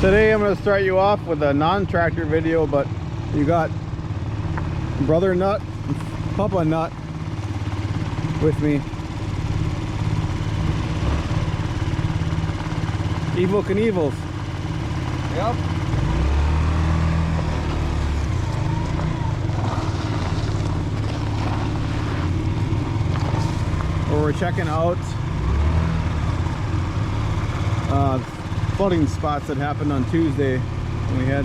Today I'm going to start you off with a non-tractor video, but you got Brother Nut, Papa Nut with me. Evil Knievel's. Yep. Where we're checking out flooding spots that happened on Tuesday when we had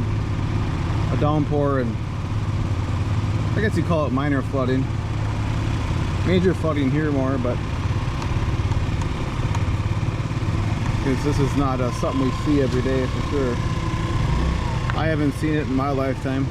a downpour, and I guess you call it minor flooding. Major flooding here more, but because this is not something we see every day for sure. I haven't seen it in my lifetime.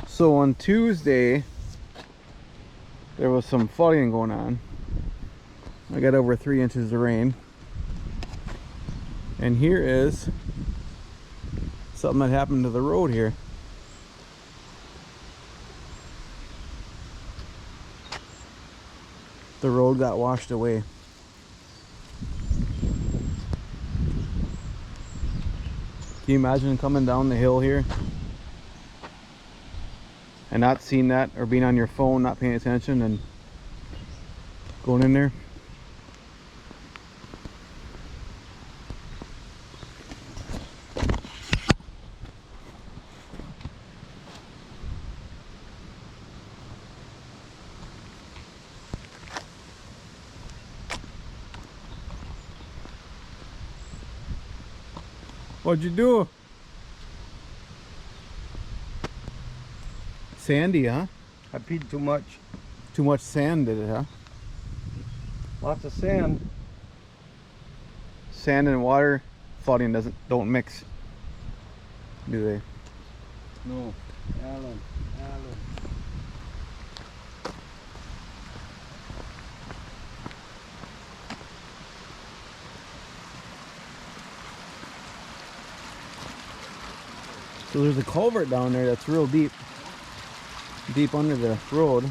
So on Tuesday, there was some flooding going on. I got over 3 inches of rain. And here is something that happened to the road here. The road got washed away. Can you imagine coming down the hill here and not seeing that, or being on your phone, not paying attention, and going in there? What'd you do? Sandy, huh? I peed too much. Too much sand did it, huh? Lots of sand. Sand and water flooding don't mix, do they? No. Alan. So there's a culvert down there that's real deep under the road.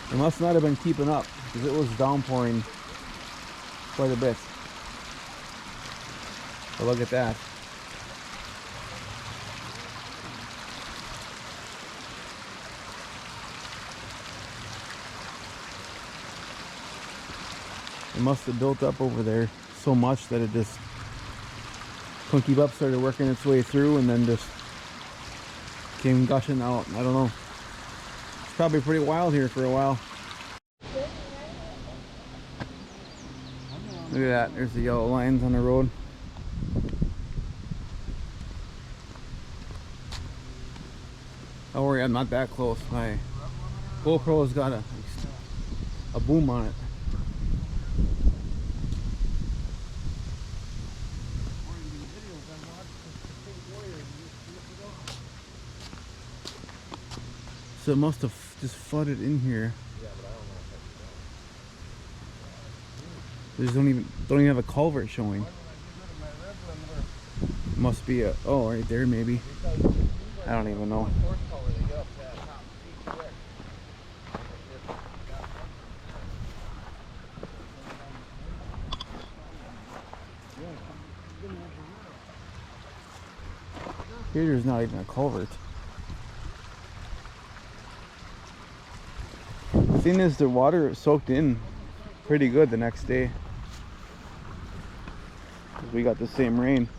It must not have been keeping up because it was downpouring quite a bit. But look at that. It must have built up over there so much that it just couldn't keep up, started working its way through, and then just came gushing out. I don't know. It's probably pretty wild here for a while. Look at that. There's the yellow lines on the road. Don't worry, I'm not that close. My GoPro's got a boom on it. So it must have just flooded in here. There's don't even have a culvert showing. Must be a right there maybe. I don't even know. Here there's not even a culvert. The thing is, the water soaked in pretty good the next day. We got the same rain.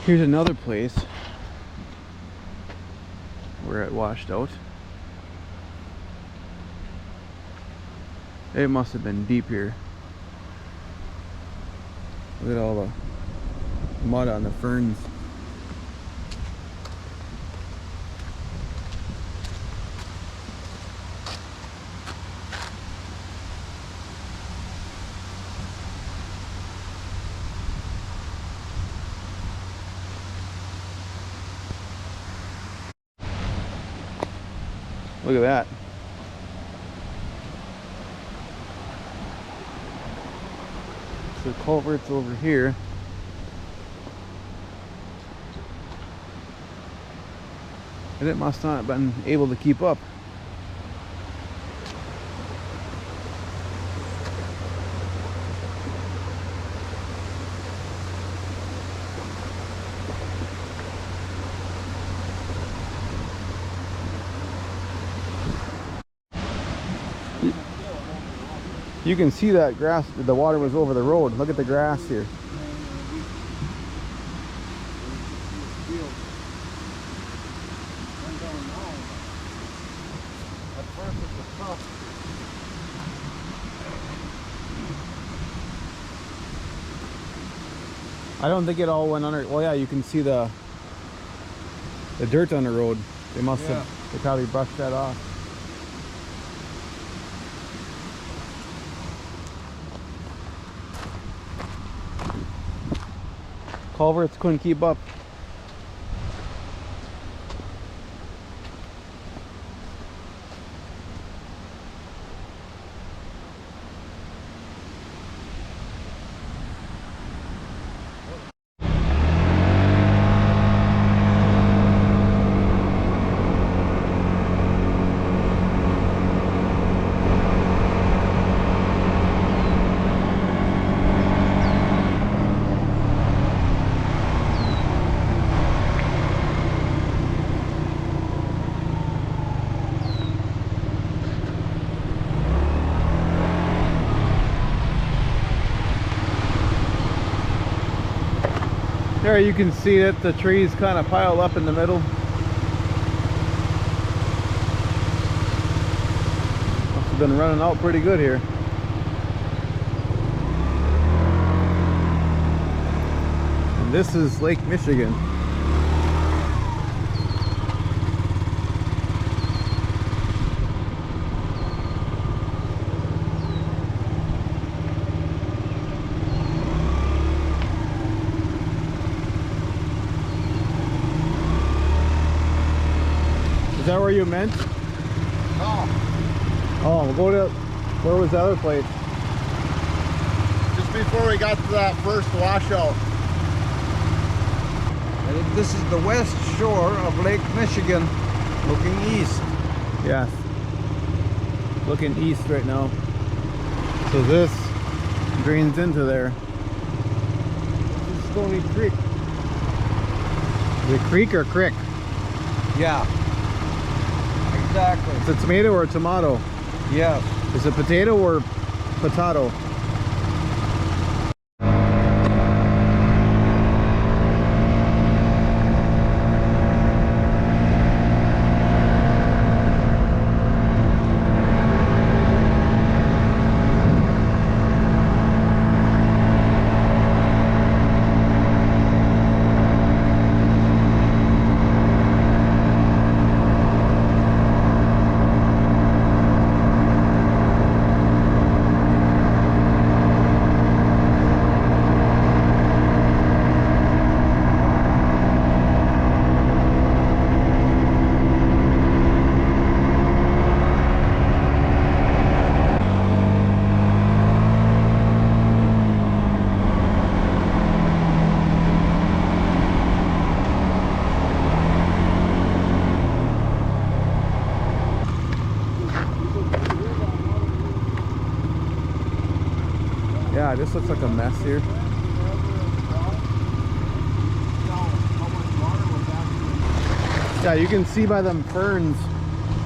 Here's another place where it washed out. It must have been deep here. Look at all the mud on the ferns. Look at that. So the culvert's over here. And it must not have been able to keep up. You can see that grass, the water was over the road. Look at the grass here. I don't think it all went under. Well, yeah, you can see the dirt on the road. They must have, they probably brushed that off. Culverts couldn't keep up. There you can see that the trees kind of piled up in the middle. Must have been running out pretty good here. And this is Lake Michigan. Is that where you meant? No. Oh, we'll go to, where was the other place? Just before we got to that first washout. This is the west shore of Lake Michigan, looking east. Yes. Looking east right now. So this drains into there. This is Stony Creek. Is it creek or crick? Yeah. Exactly. Is it tomato or tomato? Yes. Is it potato or potato? Yeah, this looks like a mess here. Yeah, you can see by them ferns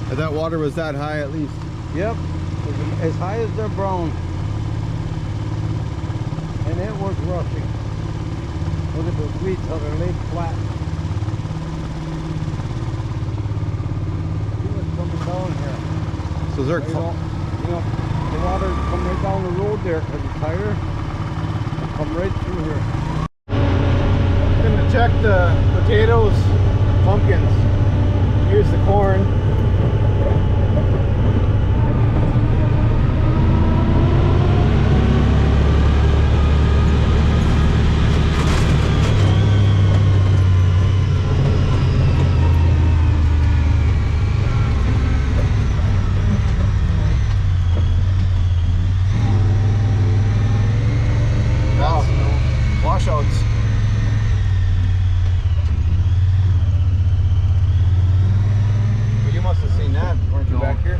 that that water was that high at least. Yep. As high as they're brown. And it was rushing. Look at those weeds how they're laid flat. See what's coming down here. So they're You know, the water come right down the road there because it's higher. It'll come right through here. I'm gonna check the potatoes, pumpkins. Here's the corn. Wow, washouts. Well, you must have seen that, weren't you, No. back here?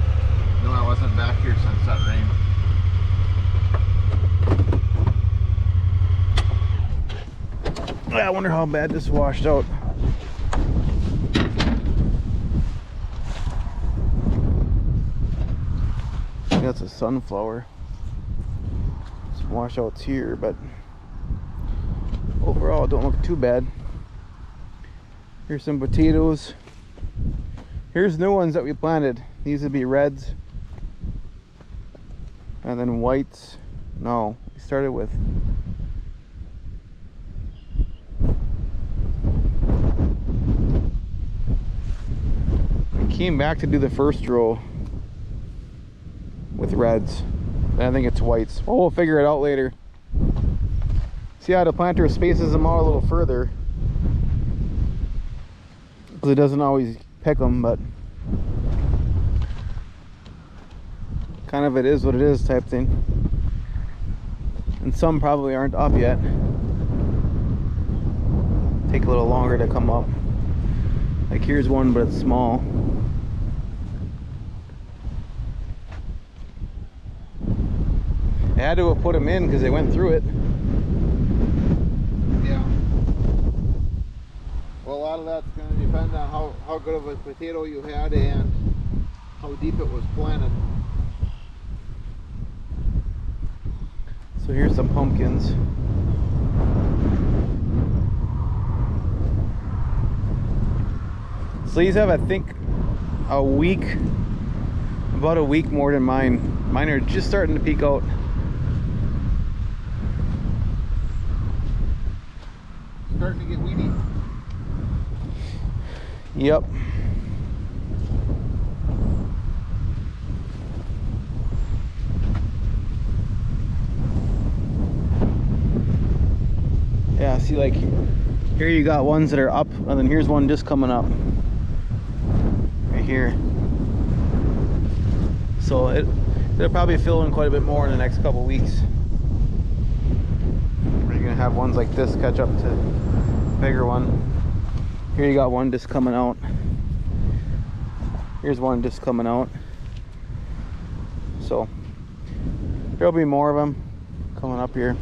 No, I wasn't back here since that rain. I wonder how bad this washed out. That's a sunflower. Some washouts here, but overall it don't look too bad. Here's some potatoes. Here's new ones that we planted. These would be reds. And then whites. No, we started with came back to do the first row with reds. And I think it's whites. Well, we'll figure it out later. See how the planter spaces them out a little further, because it doesn't always pick them, but kind of it is what it is type thing. And some probably aren't up yet. Take a little longer to come up. Like here's one, but it's small. I had to have put them in because they went through it. Yeah. Well, a lot of that's going to depend on how good of a potato you had and how deep it was planted. So here's some pumpkins. So these have, I think, a week, about a week more than mine. Mine are just starting to peak out. Starting to get weedy. Yep. Yeah, see, like here you got ones that are up, and then here's one just coming up right here. So it'll probably fill in quite a bit more in the next couple weeks. You're gonna have ones like this catch up to the bigger one. Here you got one just coming out. Here's one just coming out. So there'll be more of them coming up here.